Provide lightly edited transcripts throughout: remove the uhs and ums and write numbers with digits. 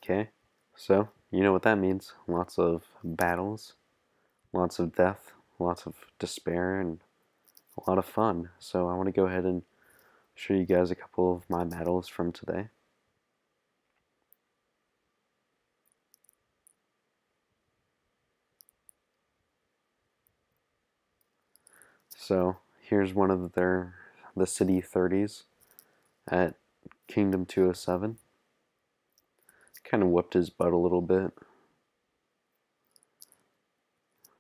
KVK. So, you know what that means. Lots of battles, lots of death, lots of despair, and a lot of fun. So I want to go ahead and show you guys a couple of my battles from today. So here's one of the city 30s at Kingdom 207. Kind of whipped his butt a little bit.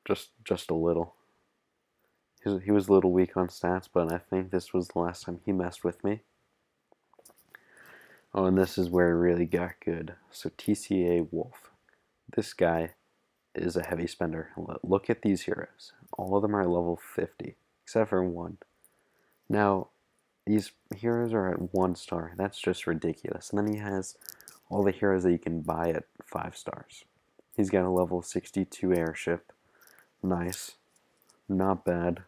Just a little. He was a little weak on stats, but I think this was the last time he messed with me. Oh, and this is where it really got good. So TCA Wolf. This guy is a heavy spender. Look at these heroes. All of them are level 50, except for one. Now, these heroes are at 1 star. That's just ridiculous. And then he has all the heroes that you can buy at 5 stars. He's got a level 62 airship. Nice. Not bad.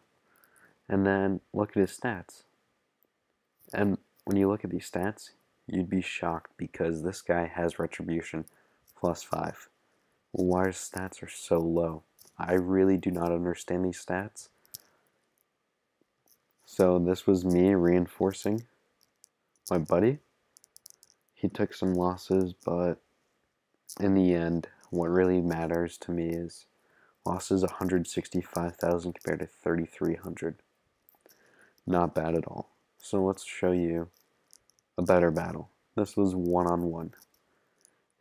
And then look at his stats. And when you look at these stats, you'd be shocked because this guy has retribution +5. Why his stats are so low? I really do not understand these stats. So this was me reinforcing my buddy. He took some losses, but in the end, what really matters to me is losses 165,000 compared to 3,300. Not bad at all. So let's show you a better battle. This was one-on-one.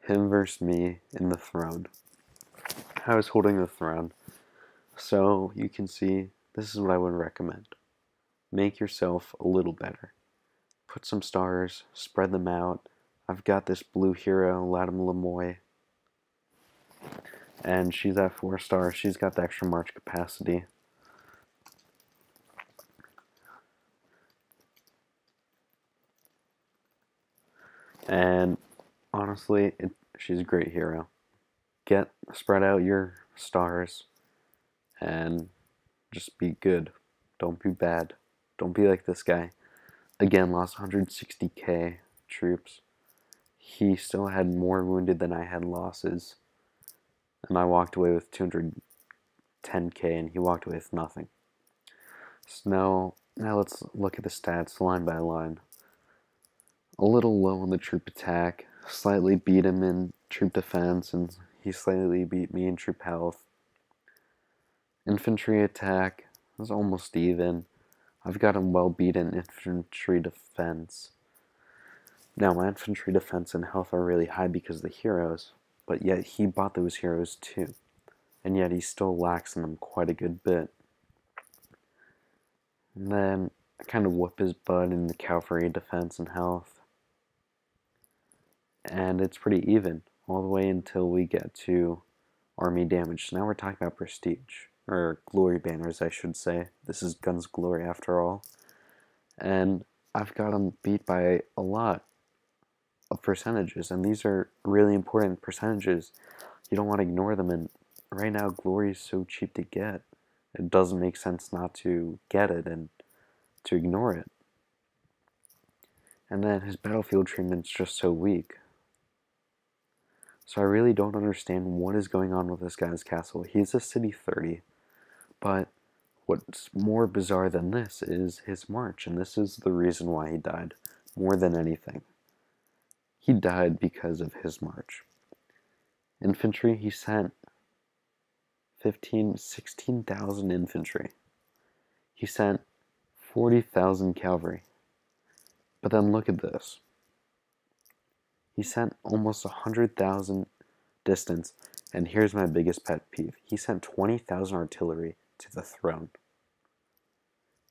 Him versus me in the throne. I was holding the throne. So you can see, this is what I would recommend. Make yourself a little better. Put some stars, spread them out. I've got this blue hero, Latim Lemoy. And she's at 4 stars. She's got the extra march capacity. And honestly, she's a great hero. Spread out your stars and just be good. Don't be bad. Don't be like this guy. Again, lost 160k troops. He still had more wounded than I had losses. And I walked away with 210k and he walked away with nothing. So now let's look at the stats line by line. A little low on the troop attack. Slightly beat him in troop defense, and he slightly beat me in troop health. Infantry attack was almost even. I've got him well beat in infantry defense. Now my infantry defense and health are really high because of the heroes, but yet he bought those heroes too. And yet he still lacks in them quite a good bit. And then I kind of whip his butt in the cavalry defense and health. And it's pretty even all the way until we get to army damage. So now we're talking about prestige, or glory banners I should say. This is Guns Glory after all. And I've got him beat by a lot of percentages, and these are really important percentages. You don't want to ignore them, and right now glory is so cheap to get. It doesn't make sense not to get it and to ignore it. And then his battlefield treatment's just so weak. So I really don't understand what is going on with this guy's castle. He's a city 30, but what's more bizarre than this is his march, and this is the reason why he died, more than anything. He died because of his march. Infantry, he sent 16,000 infantry. He sent 40,000 cavalry. But then look at this. He sent almost 100,000 distance, and here's my biggest pet peeve. He sent 20,000 artillery to the throne.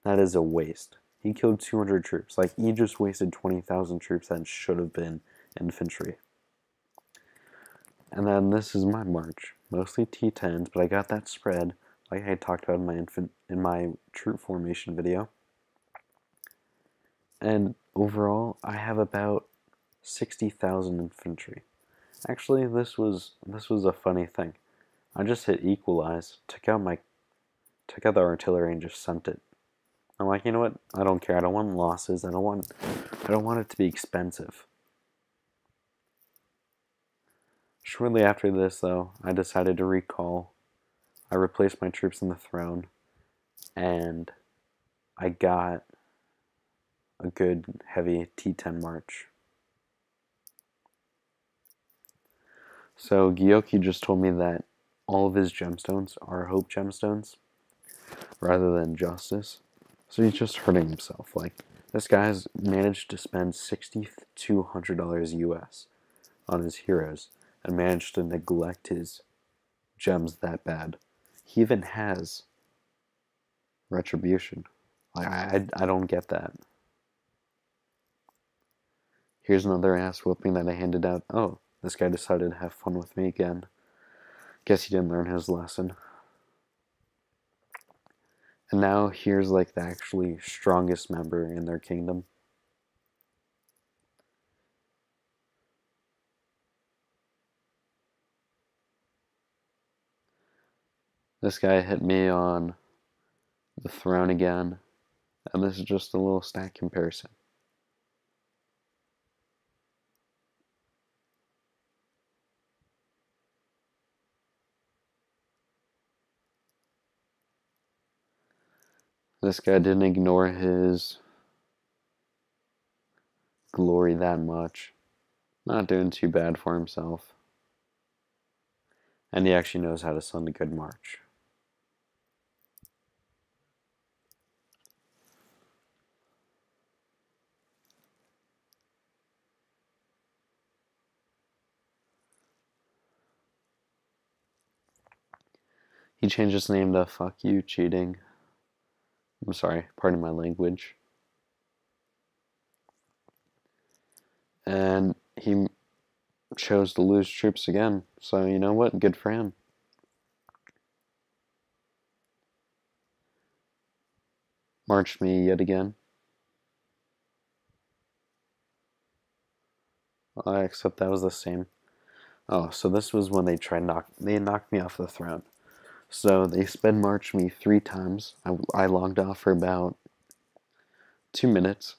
That is a waste. He killed 200 troops. Like, he just wasted 20,000 troops that should have been infantry. And then this is my march. Mostly T10s, but I got that spread, like I talked about in my troop formation video. And overall, I have about 60,000 infantry. Actually, this was a funny thing. I just hit equalize, took out the artillery and just sent it. I'm like, you know what? I don't care. I don't want losses. I don't want it to be expensive. Shortly after this, though, I decided to recall. I replaced my troops in the throne, and I got a good heavy T10 march. So Gyoki just told me that all of his gemstones are hope gemstones rather than justice. So he's just hurting himself. Like, this guy's managed to spend $6,200 US on his heroes and managed to neglect his gems that bad. He even has retribution. Like, I don't get that. Here's another ass whooping that I handed out. Oh, this guy decided to have fun with me again. Guess he didn't learn his lesson. And now here's like the actually strongest member in their kingdom. This guy hit me on the throne again, and this is just a little stat comparison. This guy didn't ignore his glory that much. Not doing too bad for himself. And he actually knows how to send a good march. He changed his name to Fuck You Cheating. I'm sorry, pardon my language. And he chose to lose troops again. So you know what? Good for him. Marched me yet again. Except that was the same. Oh, so this was when they knocked me off the throne. So they sped marched me 3 times. I logged off for about 2 minutes.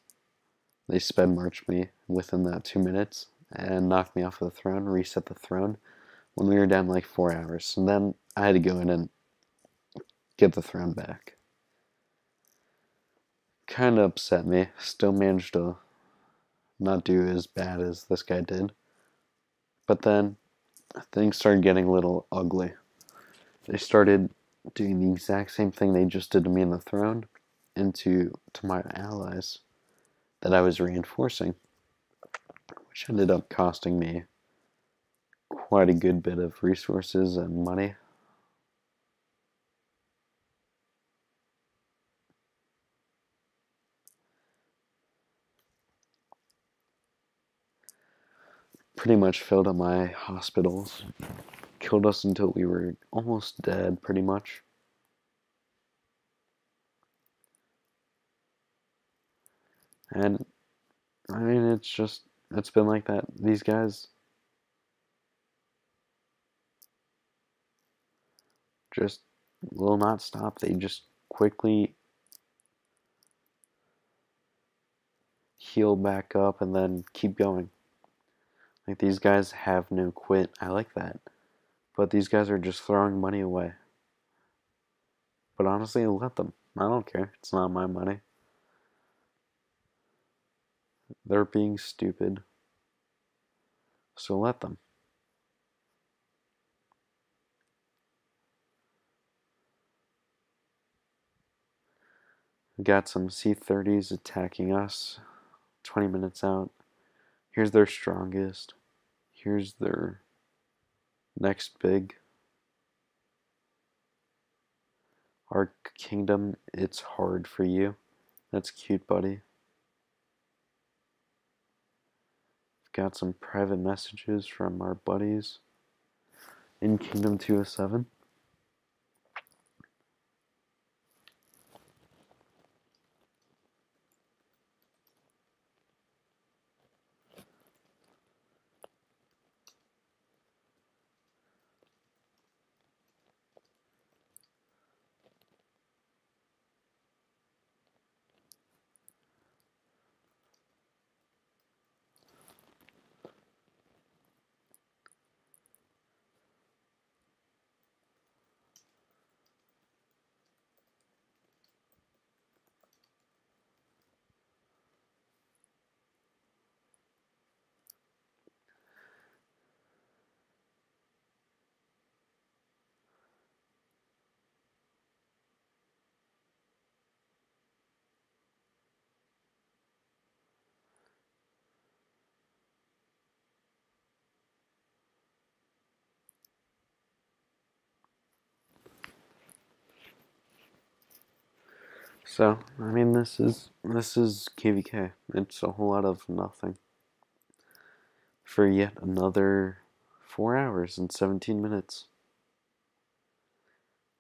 They sped marched me within that 2 minutes and knocked me off of the throne, reset the throne when we were down like 4 hours. And then I had to go in and get the throne back. Kind of upset me. Still managed to not do as bad as this guy did. But then things started getting a little ugly. They started doing the exact same thing they just did to me in the throne to my allies that I was reinforcing, which ended up costing me quite a good bit of resources and money. Pretty much filled up my hospitals, killed us until we were almost dead, pretty much. And I mean, it's been like that. These guys just will not stop. They just quickly heal back up and then keep going. Like, these guys have no quit. I like that. But these guys are just throwing money away. But honestly, let them. I don't care. It's not my money. They're being stupid. So let them. We got some C-30s attacking us. 20 minutes out. Here's their strongest. Here's their next big. Our kingdom, it's hard for you. That's cute, buddy. Got some private messages from our buddies in Kingdom 207. So, I mean, this is KVK. It's a whole lot of nothing for yet another 4 hours and 17 minutes.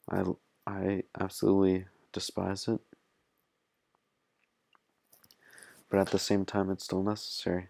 I I absolutely despise it, but at the same time it's still necessary.